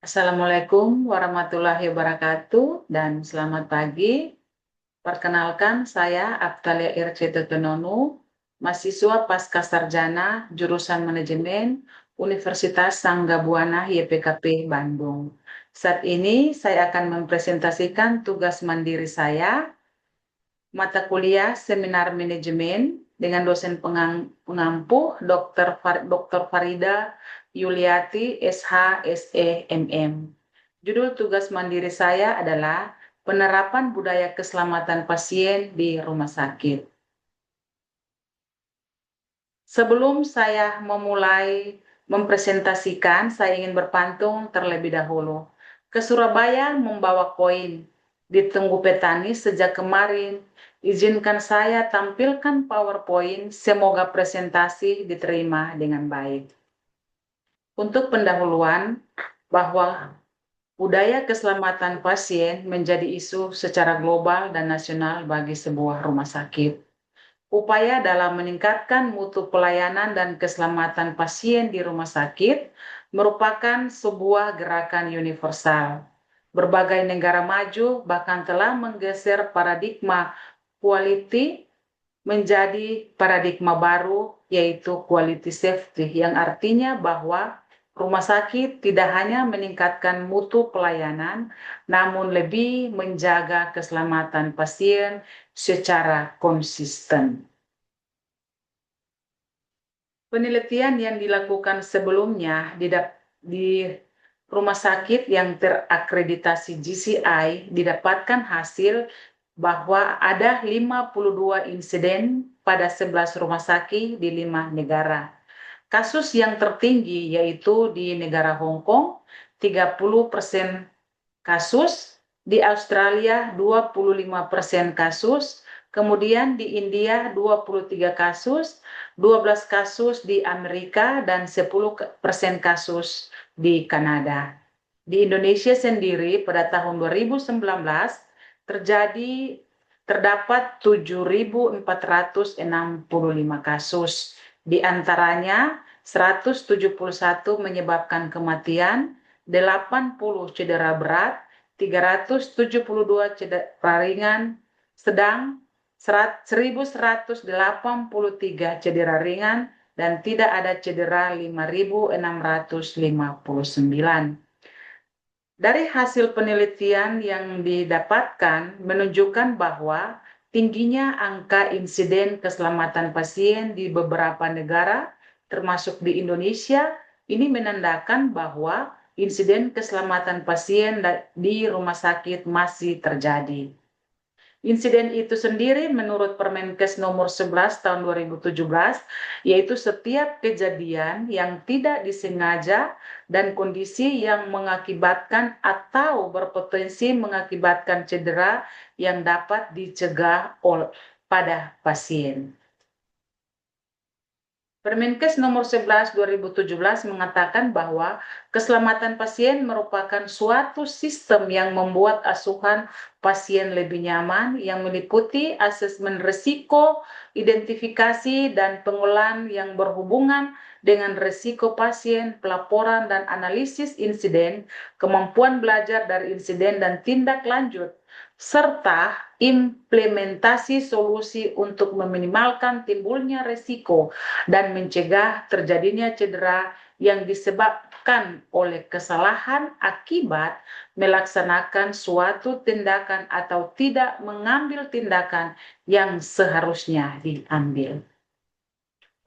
Assalamualaikum warahmatullahi wabarakatuh dan selamat pagi. Perkenalkan saya Aptalia Ircetotononu, mahasiswa Pascasarjana jurusan Manajemen Universitas Sangga Buana YPKP Bandung. Saat ini saya akan mempresentasikan tugas mandiri saya, mata kuliah Seminar Manajemen dengan dosen pengampu Dr. Farida Yuliati SH SE MM. Judul tugas mandiri saya adalah penerapan budaya keselamatan pasien di rumah sakit. Sebelum saya memulai mempresentasikan, saya ingin berpantung terlebih dahulu. Ke Surabaya membawa koin. Ditunggu petani sejak kemarin. Izinkan saya tampilkan PowerPoint, semoga presentasi diterima dengan baik. Untuk pendahuluan, bahwa budaya keselamatan pasien menjadi isu secara global dan nasional bagi sebuah rumah sakit. Upaya dalam meningkatkan mutu pelayanan dan keselamatan pasien di rumah sakit merupakan sebuah gerakan universal. Berbagai negara maju bahkan telah menggeser paradigma quality menjadi paradigma baru, yaitu quality safety, yang artinya bahwa rumah sakit tidak hanya meningkatkan mutu pelayanan, namun lebih menjaga keselamatan pasien secara konsisten. Penelitian yang dilakukan sebelumnya di rumah sakit yang terakreditasi GCI didapatkan hasil bahwa ada 52 insiden pada 11 rumah sakit di 5 negara. Kasus yang tertinggi yaitu di negara Hong Kong, 30% kasus, di Australia 25% kasus, kemudian di India 23 kasus, 12 kasus di Amerika, dan 10% kasus di Kanada. Di Indonesia sendiri pada tahun 2019 terdapat 7.465 kasus, di antaranya 171 menyebabkan kematian, 80 cedera berat, 372 cedera ringan, sedang 1.183 cedera ringan, dan tidak ada cedera 5.659. Dari hasil penelitian yang didapatkan menunjukkan bahwa tingginya angka insiden keselamatan pasien di beberapa negara, termasuk di Indonesia, ini menandakan bahwa insiden keselamatan pasien di rumah sakit masih terjadi. Insiden itu sendiri menurut Permenkes nomor 11 tahun 2017, yaitu setiap kejadian yang tidak disengaja dan kondisi yang mengakibatkan atau berpotensi mengakibatkan cedera yang dapat dicegah pada pasien. Permenkes nomor 11 2017 mengatakan bahwa keselamatan pasien merupakan suatu sistem yang membuat asuhan pasien lebih nyaman, yang meliputi asesmen risiko, identifikasi dan pengolahan yang berhubungan dengan risiko pasien, pelaporan dan analisis insiden, kemampuan belajar dari insiden dan tindak lanjut, serta implementasi solusi untuk meminimalkan timbulnya risiko dan mencegah terjadinya cedera yang disebabkan oleh kesalahan akibat melaksanakan suatu tindakan atau tidak mengambil tindakan yang seharusnya diambil.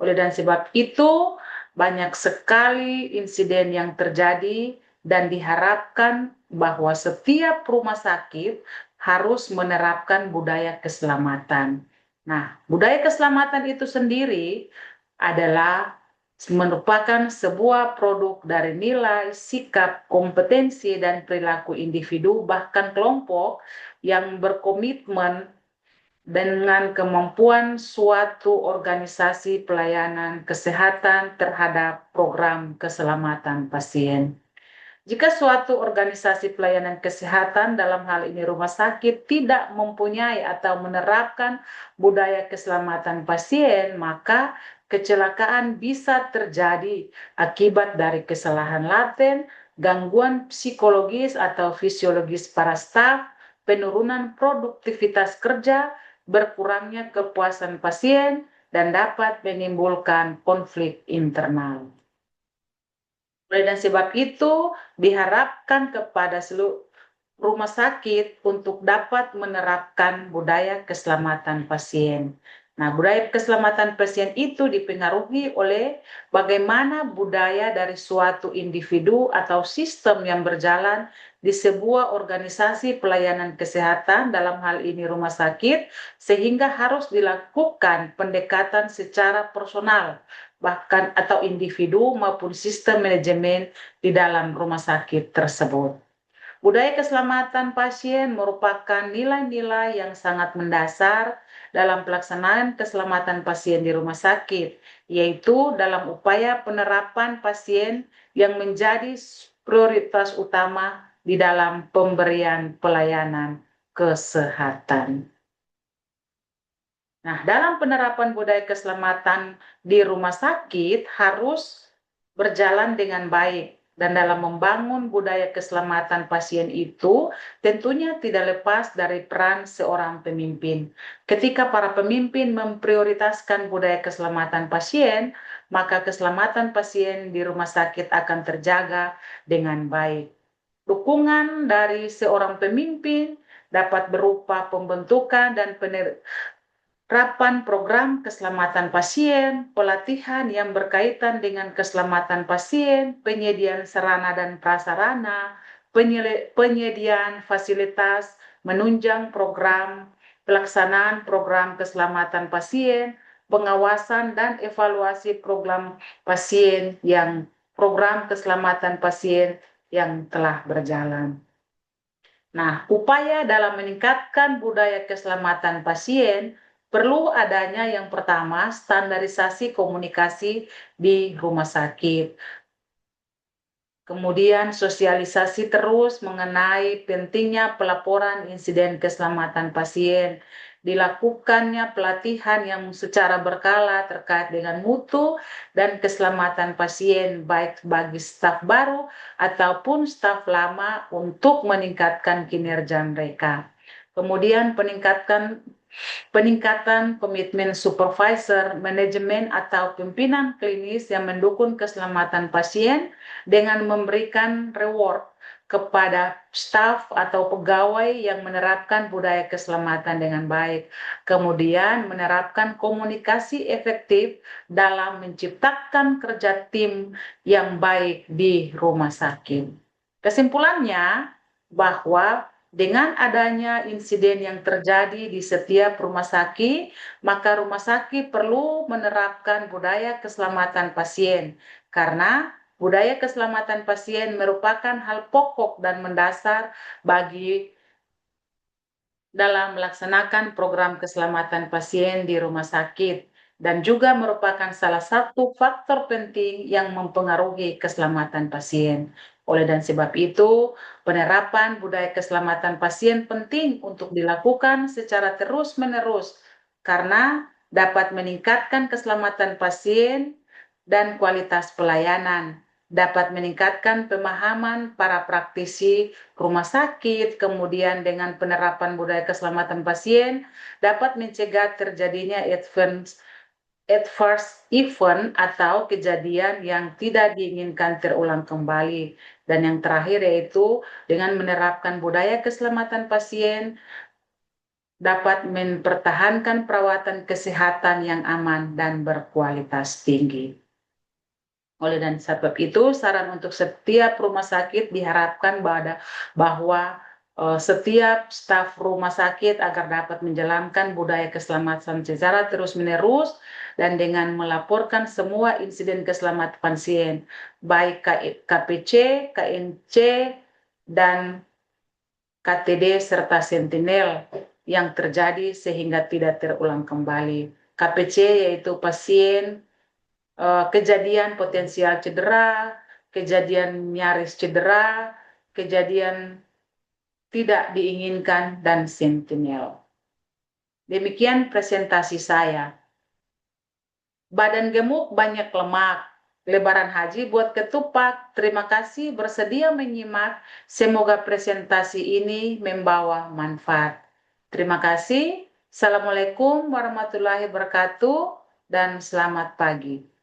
Oleh dan sebab itu, banyak sekali insiden yang terjadi dan diharapkan bahwa setiap rumah sakit harus menerapkan budaya keselamatan. Nah, budaya keselamatan itu sendiri adalah merupakan sebuah produk dari nilai, sikap, kompetensi, dan perilaku individu bahkan kelompok yang berkomitmen dengan kemampuan suatu organisasi pelayanan kesehatan terhadap program keselamatan pasien. Jika suatu organisasi pelayanan kesehatan, dalam hal ini rumah sakit, tidak mempunyai atau menerapkan budaya keselamatan pasien, maka kecelakaan bisa terjadi akibat dari kesalahan laten gangguan psikologis atau fisiologis para staf, penurunan produktivitas kerja, berkurangnya kepuasan pasien, dan dapat menimbulkan konflik internal. Oleh dan sebab itu, diharapkan kepada seluruh rumah sakit untuk dapat menerapkan budaya keselamatan pasien. Nah, budaya keselamatan pasien itu dipengaruhi oleh bagaimana budaya dari suatu individu atau sistem yang berjalan di sebuah organisasi pelayanan kesehatan, dalam hal ini rumah sakit, sehingga harus dilakukan pendekatan secara personal, bahkan atau individu maupun sistem manajemen di dalam rumah sakit tersebut. Budaya keselamatan pasien merupakan nilai-nilai yang sangat mendasar dalam pelaksanaan keselamatan pasien di rumah sakit, yaitu dalam upaya penerapan pasien yang menjadi prioritas utama di dalam pemberian pelayanan kesehatan. Nah, dalam penerapan budaya keselamatan di rumah sakit harus berjalan dengan baik. Dan dalam membangun budaya keselamatan pasien itu tentunya tidak lepas dari peran seorang pemimpin. Ketika para pemimpin memprioritaskan budaya keselamatan pasien, maka keselamatan pasien di rumah sakit akan terjaga dengan baik. Dukungan dari seorang pemimpin dapat berupa pembentukan dan penerapan program keselamatan pasien, pelatihan yang berkaitan dengan keselamatan pasien, penyediaan sarana dan prasarana, penyediaan fasilitas, menunjang program, pelaksanaan program keselamatan pasien, pengawasan dan evaluasi program keselamatan pasien yang telah berjalan. Nah, upaya dalam meningkatkan budaya keselamatan pasien perlu adanya yang pertama standarisasi komunikasi di rumah sakit. Kemudian sosialisasi terus mengenai pentingnya pelaporan insiden keselamatan pasien, dilakukannya pelatihan yang secara berkala terkait dengan mutu dan keselamatan pasien baik bagi staf baru ataupun staf lama untuk meningkatkan kinerja mereka. Kemudian peningkatan komitmen supervisor, manajemen atau pimpinan klinis yang mendukung keselamatan pasien dengan memberikan reward kepada staf atau pegawai yang menerapkan budaya keselamatan dengan baik. Kemudian menerapkan komunikasi efektif dalam menciptakan kerja tim yang baik di rumah sakit. Kesimpulannya bahwa dengan adanya insiden yang terjadi di setiap rumah sakit, maka rumah sakit perlu menerapkan budaya keselamatan pasien, karena budaya keselamatan pasien merupakan hal pokok dan mendasar bagi dalam melaksanakan program keselamatan pasien di rumah sakit dan juga merupakan salah satu faktor penting yang mempengaruhi keselamatan pasien. Oleh dan sebab itu, penerapan budaya keselamatan pasien penting untuk dilakukan secara terus-menerus karena dapat meningkatkan keselamatan pasien dan kualitas pelayanan, dapat meningkatkan pemahaman para praktisi rumah sakit, kemudian dengan penerapan budaya keselamatan pasien dapat mencegah terjadinya adverse event atau kejadian yang tidak diinginkan terulang kembali. Dan yang terakhir yaitu dengan menerapkan budaya keselamatan pasien dapat mempertahankan perawatan kesehatan yang aman dan berkualitas tinggi. Oleh dan sebab itu, saran untuk setiap rumah sakit diharapkan bahwa setiap staf rumah sakit agar dapat menjalankan budaya keselamatan secara terus-menerus dan dengan melaporkan semua insiden keselamatan pasien, baik KPC, KNC, dan KTD serta Sentinel yang terjadi sehingga tidak terulang kembali. KPC yaitu pasien kejadian potensial cedera, kejadian nyaris cedera, kejadian tidak diinginkan, dan sentinel. Demikian presentasi saya. Badan gemuk banyak lemak, Lebaran Haji buat ketupat. Terima kasih bersedia menyimak. Semoga presentasi ini membawa manfaat. Terima kasih. Assalamualaikum warahmatullahi wabarakatuh dan selamat pagi.